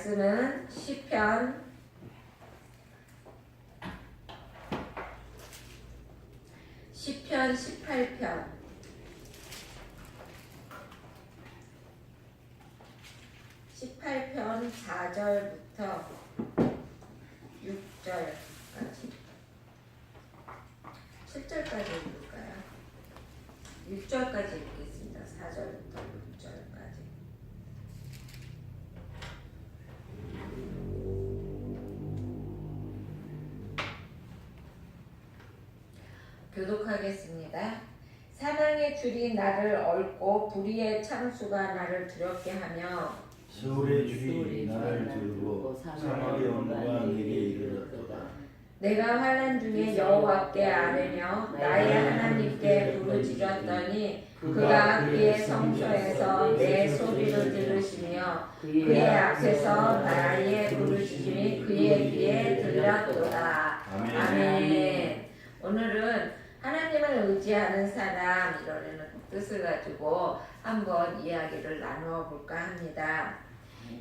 말씀은 시편 18편 18편 4절부터 6절까지 7절까지 읽을까요? 6절까지 읽겠습니다. 4절부터 6절까지. 교독하겠습니다. 사망의 줄이 나를 얽고 불의의 창수가 나를 두렵게 하며 세월의 줄이 나를 들고 사막의 온도가 내게 이르렀도다. 내가 환난 중에 여호와께 아뢰며 나의 하나님께 부르짖었더니 그가 그의 성소에서 내 소리를 들으시며 그의 앞에서 나의 부르짖음이 그의 귀에 들렸도다. 아멘. 오늘은 하나님을 의지하는 사람 이라는 뜻을 가지고 한번 이야기를 나누어 볼까 합니다.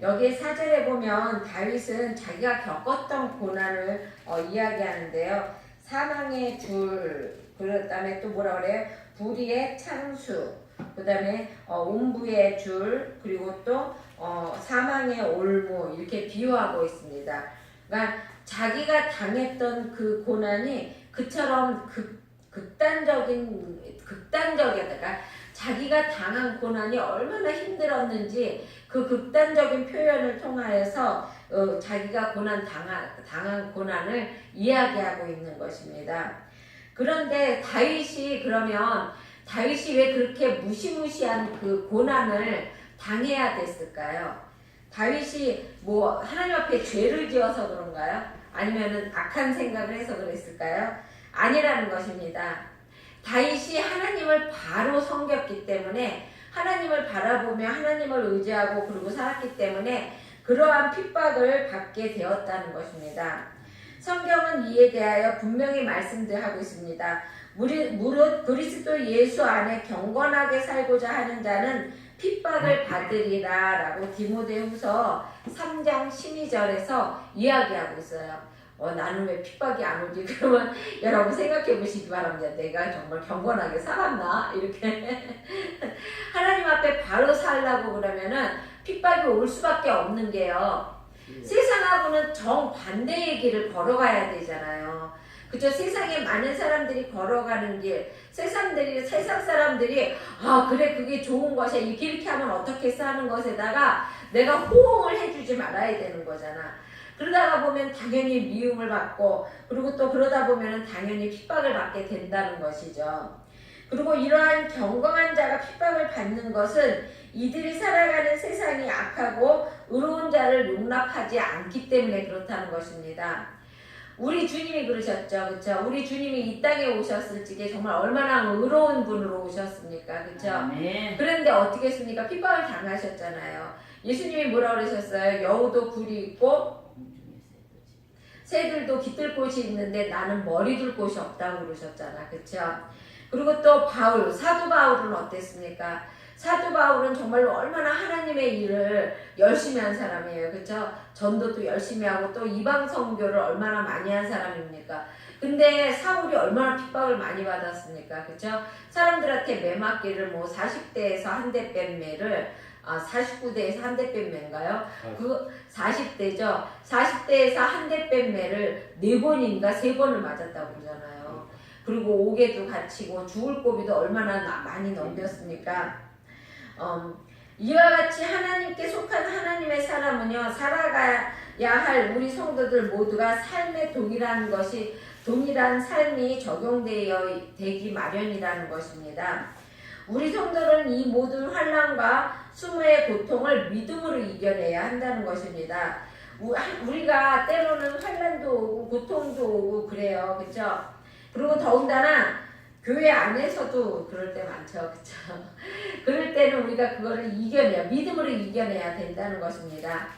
여기 4절에 보면 다윗은 자기가 겪었던 고난을 이야기하는데요. 사망의 줄, 그 다음에 또 뭐라 그래요? 불의의 창수, 그 다음에 음부의 줄, 그리고 또 사망의 올무 이렇게 비유하고 있습니다. 그러니까 자기가 당했던 그 고난이 그처럼 극단적이었다가 자기가 당한 고난이 얼마나 힘들었는지 그 극단적인 표현을 통하여서 자기가 당한 고난을 이야기하고 있는 것입니다. 그런데 다윗이 왜 그렇게 무시무시한 그 고난을 당해야 됐을까요? 다윗이 뭐 하나님 앞에 죄를 지어서 그런가요? 아니면은 악한 생각을 해서 그랬을까요? 아니라는 것입니다. 다윗이 하나님을 바로 섬겼기 때문에 하나님을 바라보며 하나님을 의지하고 그러고 살았기 때문에 그러한 핍박을 받게 되었다는 것입니다. 성경은 이에 대하여 분명히 말씀하고 있습니다. 무릇 그리스도 예수 안에 경건하게 살고자 하는 자는 핍박을 받으리라 라고 디모데후서 3장 12절에서 이야기하고 있어요. 나는 왜 핍박이 안 오지? 그러면 여러분 생각해 보시기 바랍니다. 내가 정말 경건하게 살았나? 이렇게 하나님 앞에 바로 살라고 그러면은 핍박이 올 수밖에 없는 게요. 세상하고는 정반대의 길을 걸어가야 되잖아요. 그죠? 세상에 많은 사람들이 걸어가는 길, 세상 사람들이 그래 그게 좋은 것이야 이렇게 하면 어떻겠어 하는 것에다가 내가 호응을 해주지 말아야 되는 거잖아. 그러다가 보면 당연히 미움을 받고 그리고 또 그러다 보면 당연히 핍박을 받게 된다는 것이죠. 그리고 이러한 경건한 자가 핍박을 받는 것은 이들이 살아가는 세상이 악하고 의로운 자를 용납하지 않기 때문에 그렇다는 것입니다. 우리 주님이 그러셨죠. 그렇죠? 우리 주님이 이 땅에 오셨을 적에 정말 얼마나 의로운 분으로 오셨습니까? 그렇죠? 그런데 어떻게 했습니까? 핍박을 당하셨잖아요. 예수님이 뭐라 그러셨어요? 여우도 굴이 있고 새들도 깃들 곳이 있는데 나는 머리 둘 곳이 없다고 그러셨잖아. 그렇죠? 그리고 또 사도 바울은 어땠습니까? 사도 바울은 정말로 얼마나 하나님의 일을 열심히 한 사람이에요. 그렇죠? 전도도 열심히 하고 또 이방 선교를 얼마나 많이 한 사람입니까? 근데 사울이 얼마나 핍박을 많이 받았습니까? 그렇죠? 사람들한테 매맞기를 40대에서 한 대 뺀 매를 49대에서 한 대 뺀 매인가요? 그 40대죠. 40대에서 한 대 뺀 매를 4번인가 3번을 맞았다고 그러잖아요. 그리고 옥에도 갇히고 죽을 고비도 얼마나 많이 넘겼습니까? 이와 같이 하나님께 속한 하나님의 사람은요, 살아가야 할 우리 성도들 모두가 삶의 동일한 삶이 적용되기 마련이라는 것입니다. 우리 성도는 이 모든 환난과 수모의 고통을 믿음으로 이겨내야 한다는 것입니다. 우리가 때로는 환난도 오고 고통도 오고 그래요. 그렇죠? 그리고 더군다나 교회 안에서도 그럴 때 많죠. 그렇죠? 그럴 때는 우리가 그거를 믿음으로 이겨내야 된다는 것입니다.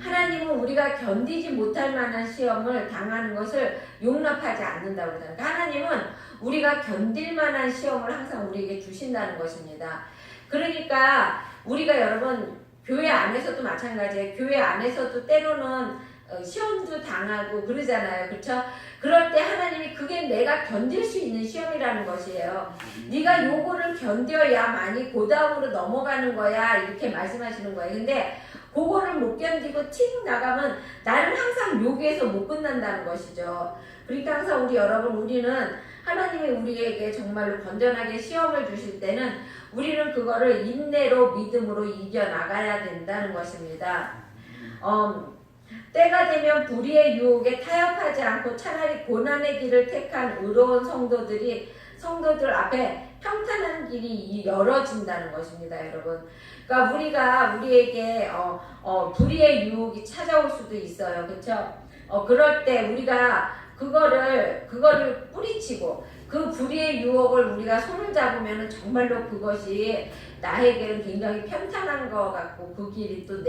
하나님은 우리가 견디지 못할 만한 시험을 당하는 것을 용납하지 않는다고 그러잖아요. 그러니까 하나님은 우리가 견딜 만한 시험을 항상 우리에게 주신다는 것입니다. 그러니까 우리가 여러분 교회 안에서도 마찬가지예요. 교회 안에서도 때로는 시험도 당하고 그러잖아요. 그렇죠? 그럴 때 하나님이 그게 내가 견딜 수 있는 시험이라는 것이에요. 네가 요거를 견뎌야만이 그 다음으로 넘어가는 거야 이렇게 말씀하시는 거예요. 근데 그거를 못 견디고 틱 나가면 나는 항상 여기에서 못 끝난다는 것이죠. 그러니까 항상 우리 여러분 우리는 하나님이 우리에게 정말로 건전하게 시험을 주실 때는 우리는 그거를 인내로 믿음으로 이겨나가야 된다는 것입니다. 때가 되면 불의의 유혹에 타협하지 않고 차라리 고난의 길을 택한 의로운 성도들 앞에 평탄한 길이 열어진다는 것입니다, 여러분. 그러니까 우리에게 불의의 유혹이 찾아올 수도 있어요, 그렇죠? 그럴 때 우리가 그거를 뿌리치고 그 불의의 유혹을 우리가 손을 잡으면 정말로 그것이 나에게는 굉장히 편탄한 것 같고 그 길이 또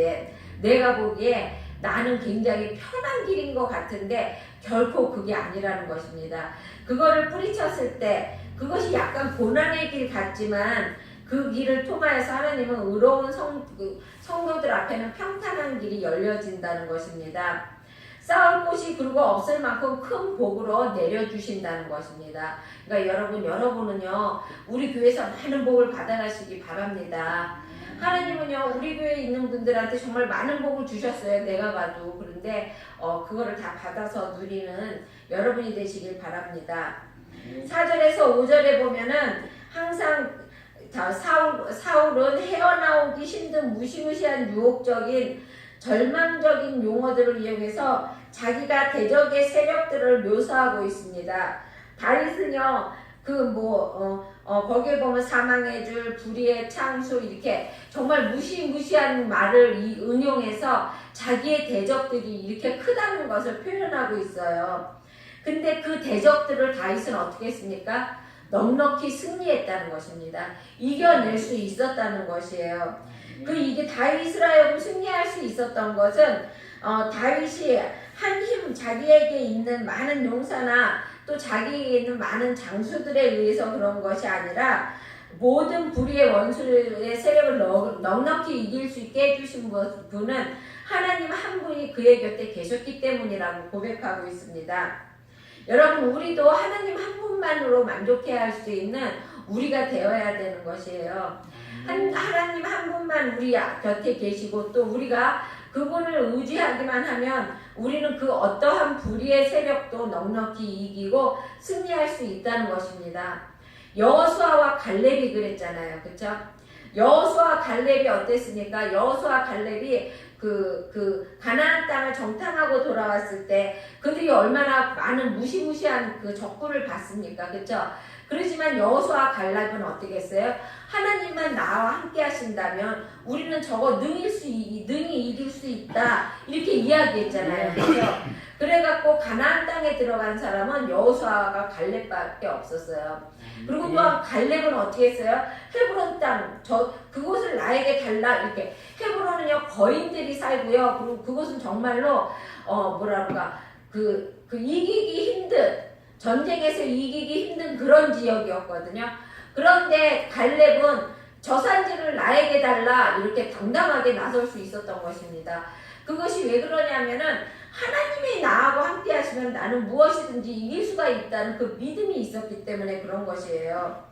내가 보기에 나는 굉장히 편한 길인 것 같은데 결코 그게 아니라는 것입니다. 그거를 뿌리쳤을 때 그것이 약간 고난의 길 같지만 그 길을 통하여서 하나님은 의로운 성도들 앞에는 평탄한 길이 열려진다는 것입니다. 쌓을 곳이 그리고 없을 만큼 큰 복으로 내려주신다는 것입니다. 그러니까 여러분은요 우리 교회에서 많은 복을 받아가시기 바랍니다. 하나님은요 우리 교회에 있는 분들한테 정말 많은 복을 주셨어요. 내가 봐도. 그런데 그거를 다 받아서 누리는 여러분이 되시길 바랍니다. 4절에서 5절에 보면은 항상 사울은 헤어나오기 힘든 무시무시한 유혹적인 절망적인 용어들을 이용해서 자기가 대적의 세력들을 묘사하고 있습니다. 다윗은요 거기에 보면 사망의 줄, 불의의 창수 이렇게 정말 무시무시한 말을 응용해서 자기의 대적들이 이렇게 크다는 것을 표현하고 있어요. 근데 그 대적들을 다윗은 어떻게 했습니까? 넉넉히 승리했다는 것입니다. 이겨낼 수 있었다는 것이에요. 이게 다윗을 하여금 승리할 수 있었던 것은 다윗이 자기에게 있는 많은 용사나 또 자기에게 있는 많은 장수들에 의해서 그런 것이 아니라 모든 불의의 원수의 세력을 넉넉히 이길 수 있게 해주신 분은 하나님 한 분이 그의 곁에 계셨기 때문이라고 고백하고 있습니다. 여러분 우리도 하나님 한 분만으로 만족해야 할 수 있는 우리가 되어야 되는 것이에요. 하나님 한 분만 우리 곁에 계시고 또 우리가 그분을 의지하기만 하면 우리는 그 어떠한 불의의 세력도 넉넉히 이기고 승리할 수 있다는 것입니다. 여호수아와 갈렙이 그랬잖아요. 그렇죠? 여호수아 갈렙이 어땠습니까? 여호수아 갈렙이 가나안 땅을 정탐하고 돌아왔을 때 그들이 얼마나 많은 무시무시한 그 적군을 봤습니까? 그렇죠? 그렇지만 여호수아 갈렙은 어떻게 했어요? 하나님만 나와 함께 하신다면 우리는 저거 능히 이길 수 있다 이렇게 이야기했잖아요. 그렇죠? 그래갖고 가나안 땅에 들어간 사람은 여호수아가 갈렙밖에 없었어요. 그리고 또한 갈렙은 어떻게 했어요? 헤브론 땅 그곳을 나에게 달라 이렇게. 헤브론은요 거인들이 살고요. 그리고 그곳은 정말로 이기기 힘든 전쟁에서 이기기 힘든 그런 지역이었거든요. 그런데 갈렙은 저 산지를 나에게 달라 이렇게 당당하게 나설 수 있었던 것입니다. 그것이 왜 그러냐면은 하나님이 나하고 함께 하시면 나는 무엇이든지 이길 수가 있다는 그 믿음이 있었기 때문에 그런 것이에요.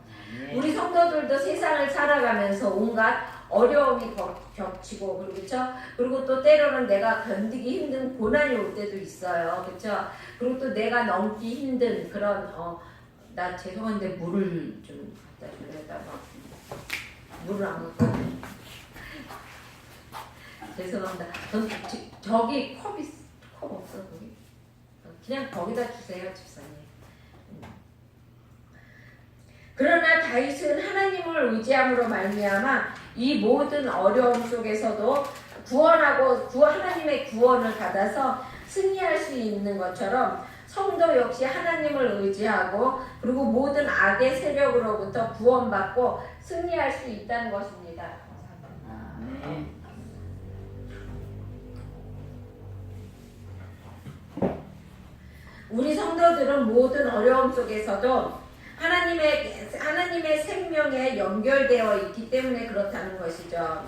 우리 성도들도 세상을 살아가면서 온갖 어려움이 겹치고 그리고 또 때로는 내가 견디기 힘든 고난이 올 때도 있어요. 그렇죠? 그리고 또 내가 넘기 힘든 그런 나 죄송한데 물을 좀 갖다 줘야다가 물을 안 갖고 왔네. 죄송합니다. 저기 컵 없어 거기? 그냥 거기다 주세요, 집사님. 그러나 다윗은 하나님을 의지함으로 말미암아 이 모든 어려움 속에서도 하나님의 구원을 받아서 승리할 수 있는 것처럼 성도 역시 하나님을 의지하고 그리고 모든 악의 세력으로부터 구원받고 승리할 수 있다는 것입니다. 감사합니다. 우리 성도들은 모든 어려움 속에서도 하나님의 생명에 연결되어 있기 때문에 그렇다는 것이죠.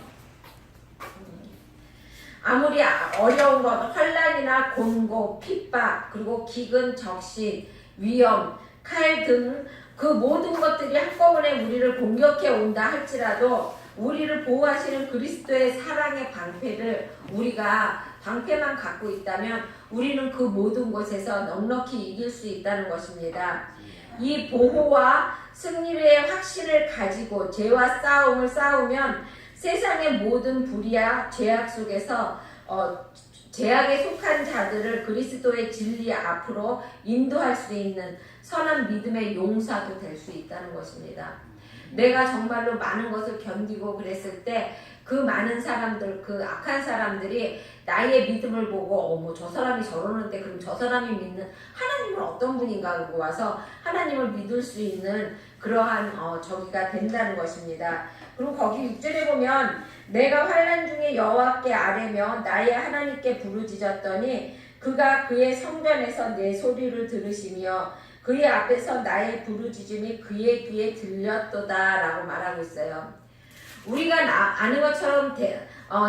아무리 어려운 것, 환난이나 곤고, 핍박, 그리고 기근, 적신, 위험, 칼 등 그 모든 것들이 한꺼번에 우리를 공격해 온다 할지라도 우리를 보호하시는 그리스도의 사랑의 방패를 우리가 방패만 갖고 있다면 우리는 그 모든 곳에서 넉넉히 이길 수 있다는 것입니다. 이 보호와 승리의 확신을 가지고 죄와 싸움을 싸우면 세상의 모든 불의와 죄악 속에서 죄악에 속한 자들을 그리스도의 진리 앞으로 인도할 수 있는 선한 믿음의 용사도 될 수 있다는 것입니다. 내가 정말로 많은 것을 견디고 그랬을 때 그 많은 사람들, 그 악한 사람들이 나의 믿음을 보고 어머 저 사람이 저러는데 그럼 저 사람이 믿는 하나님은 어떤 분인가 하고 와서 하나님을 믿을 수 있는 그러한 저기가 된다는 것입니다. 그리고 거기 6절에 보면 내가 환난 중에 여호와께 아뢰며 나의 하나님께 부르짖었더니 그가 그의 성전에서 내 소리를 들으시며 그의 앞에서 나의 부르짖음이 그의 귀에 들렸도다 라고 말하고 있어요. 우리가 아는 것처럼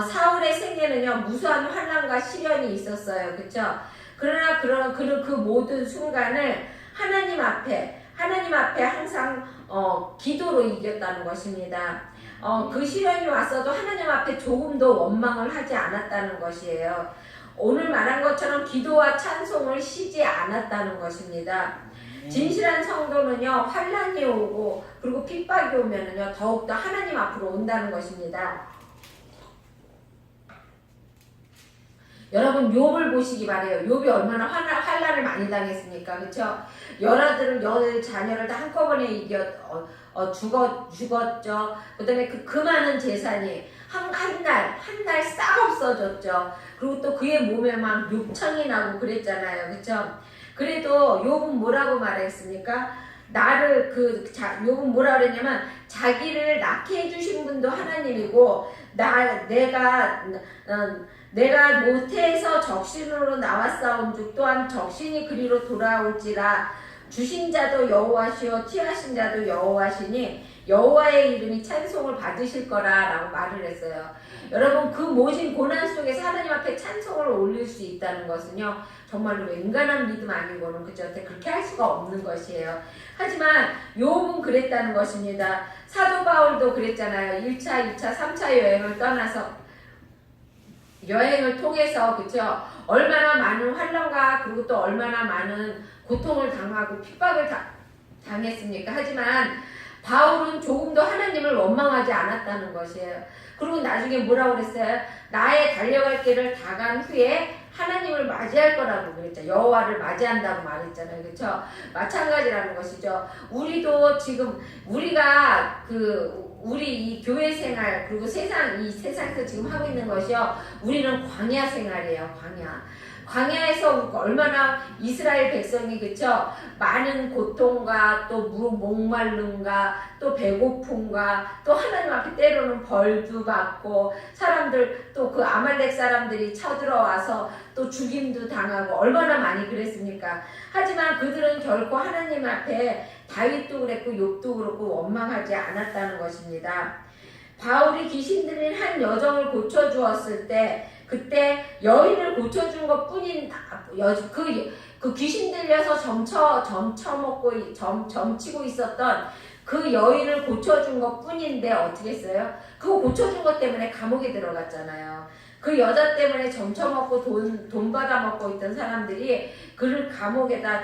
사울의 생애는요 무수한 환난과 시련이 있었어요. 그렇죠? 그러나 그 모든 순간을 하나님 앞에 항상 기도로 이겼다는 것입니다. 그 시련이 왔어도 하나님 앞에 조금도 원망을 하지 않았다는 것이에요. 오늘 말한 것처럼 기도와 찬송을 쉬지 않았다는 것입니다. 진실한 성도는요 환난이 오고 그리고 핍박이 오면은요 더욱더 하나님 앞으로 온다는 것입니다. 여러분 욥을 보시기 바래요. 욥이 얼마나 환난을 많이 당했습니까? 그렇죠? 열 자녀를 다 한꺼번에 죽었죠. 그다음에 그 많은 재산이 한 날 싹 없어졌죠. 그리고 또 그의 몸에 막 욕창이 나고 그랬잖아요. 그렇죠? 그래도 욥은 뭐라고 말했습니까? 욥은 뭐라 그랬냐면 자기를 낳게 해주신 분도 하나님이고 내가 모태에서 적신으로 나왔사온즉 또한 적신이 그리로 돌아올지라 주신 자도 여호와시요 취하신 자도 여호와시니 여호와의 이름이 찬송을 받으실 거라라고 말을 했어요. 여러분 그 모진 고난 속에서 하나님 앞에 찬송을 올릴 수 있다는 것은요 정말로 인간한 믿음 아니고는 그렇게 할 수가 없는 것이에요. 하지만 욥은 그랬다는 것입니다. 사도 바울도 그랬잖아요. 1차, 2차, 3차 여행을 떠나서 여행을 통해서 그렇죠? 얼마나 많은 환난과 그리고 또 얼마나 많은 고통을 당하고 핍박을 당했습니까? 하지만 바울은 조금도 하나님을 원망하지 않았다는 것이에요. 그리고 나중에 뭐라고 그랬어요? 나의 달려갈 길을 다 간 후에 하나님을 맞이할 거라고 그랬죠. 여호와를 맞이한다고 말했잖아요. 그렇죠? 마찬가지라는 것이죠. 우리도 지금 우리가 우리 이 교회 생활 그리고 이 세상에서 지금 하고 있는 것이요. 우리는 광야 생활이에요. 광야에서 얼마나 이스라엘 백성이 그쵸 많은 고통과 또 목마름과 또 배고픔과 또 하나님 앞에 때로는 벌도 받고 사람들 또 그 아말렉 사람들이 쳐들어와서 또 죽임도 당하고 얼마나 많이 그랬습니까? 하지만 그들은 결코 하나님 앞에 다윗도 그랬고 욥도 그렇고 원망하지 않았다는 것입니다. 바울이 귀신 들린 한 여정을 고쳐주었을 때 그때 여인을 고쳐준 것 뿐인 그 귀신 들려서 점치고 있었던 그 여인을 고쳐준 것 뿐인데 어떻게 했어요? 그거 고쳐준 것 때문에 감옥에 들어갔잖아요. 그 여자 때문에 점쳐먹고 돈 받아먹고 있던 사람들이 그를 감옥에다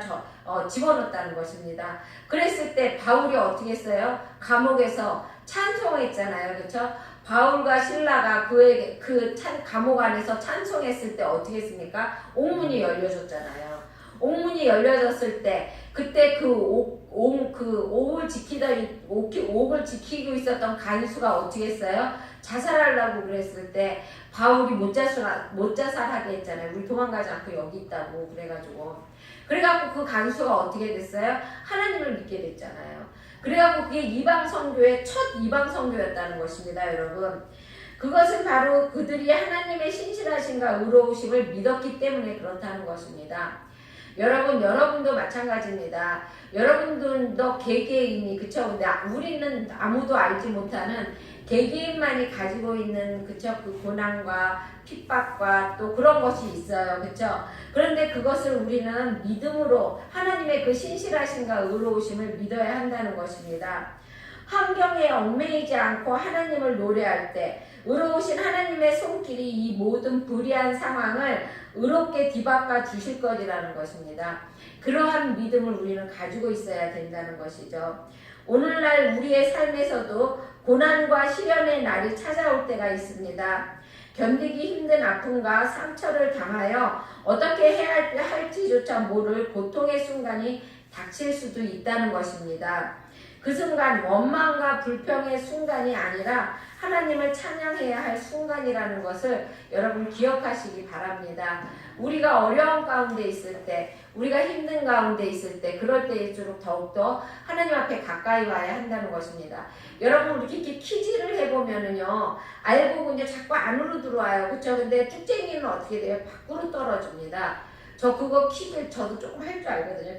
집어넣었다는 것입니다. 그랬을 때 바울이 어떻게 했어요? 감옥에서 찬송했잖아요. 그렇죠? 바울과 신라가 감옥 안에서 찬송했을 때 어떻게 했습니까? 옥문이 열려졌잖아요. 옥문이 열려졌을 때 그때 옥을 지키고 있었던 간수가 어떻게 했어요? 자살하려고 그랬을 때 바울이 못 자살하게 했잖아요. 우리 도망가지 않고 여기 있다고 그래갖고 그 간수가 어떻게 됐어요? 하나님을 믿게 됐잖아요. 그래갖고 그게 첫 이방 선교였다는 것입니다, 여러분. 그것은 바로 그들이 하나님의 신실하심과 의로우심을 믿었기 때문에 그렇다는 것입니다. 여러분도 마찬가지입니다. 여러분들도 개개인이 그쵸? 근데 우리는 아무도 알지 못하는 개개인만이 가지고 있는 그쵸 그 고난과 핍박과 또 그런 것이 있어요. 그쵸? 그런데 그것을 우리는 믿음으로 하나님의 그 신실하심과 의로우심을 믿어야 한다는 것입니다. 환경에 얽매이지 않고 하나님을 노래할 때 의로우신 하나님의 손길이 이 모든 불의한 상황을 의롭게 뒤바꿔 주실 것이라는 것입니다. 그러한 믿음을 우리는 가지고 있어야 된다는 것이죠. 오늘날 우리의 삶에서도 고난과 시련의 날이 찾아올 때가 있습니다. 견디기 힘든 아픔과 상처를 당하여 어떻게 해야 할지조차 모를 고통의 순간이 닥칠 수도 있다는 것입니다. 그 순간 원망과 불평의 순간이 아니라 하나님을 찬양해야 할 순간이라는 것을 여러분 기억하시기 바랍니다. 우리가 어려움 가운데 있을 때, 우리가 힘든 가운데 있을 때, 그럴 때일수록 더욱더 하나님 앞에 가까이 와야 한다는 것입니다. 여러분 이렇게 키질을 해보면은요, 알고 보니 자꾸 안으로 들어와요. 그렇죠? 근데 쭉쟁이는 어떻게 돼요? 밖으로 떨어집니다. 저 그거 키질 저도 조금 할 줄 알거든요.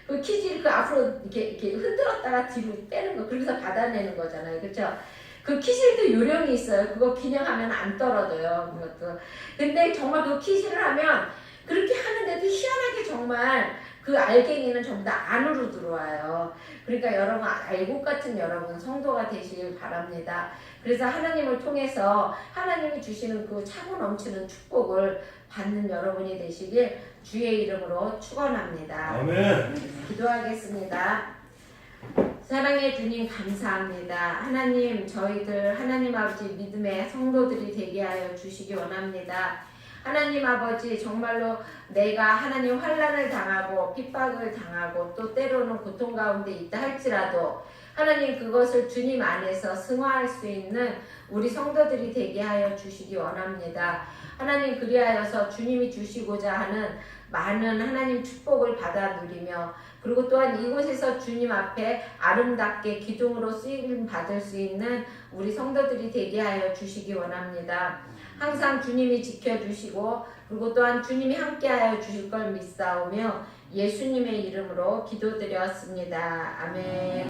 그 키질 그 앞으로 이렇게 흔들었다가 뒤로 빼는 거, 그래서 받아내는 거잖아요. 그렇죠? 그 키질도 요령이 있어요. 그거 그냥 하면 안 떨어져요. 그것도. 근데 정말 그 키질을 하면 그렇게 하는데도 희한하게 정말 그 알갱이는 전부 다 안으로 들어와요. 그러니까 여러분 알곡 같은 여러분 성도가 되시길 바랍니다. 그래서 하나님을 통해서 하나님이 주시는 그 차고 넘치는 축복을 받는 여러분이 되시길 주의 이름으로 축원합니다. 아멘. 기도하겠습니다. 사랑의 주님 감사합니다. 하나님 저희들 하나님 아버지 믿음의 성도들이 되게 하여 주시기 원합니다. 하나님 아버지 정말로 내가 하나님 환난을 당하고 핍박을 당하고 또 때로는 고통 가운데 있다 할지라도 하나님 그것을 주님 안에서 승화할 수 있는 우리 성도들이 되게 하여 주시기 원합니다. 하나님 그리하여서 주님이 주시고자 하는 많은 하나님 축복을 받아 누리며 그리고 또한 이곳에서 주님 앞에 아름답게 기둥으로 쓰임 받을 수 있는 우리 성도들이 되게 하여 주시기 원합니다. 항상 주님이 지켜주시고 그리고 또한 주님이 함께하여 주실 걸 믿사오며 예수님의 이름으로 기도드렸습니다. 아멘.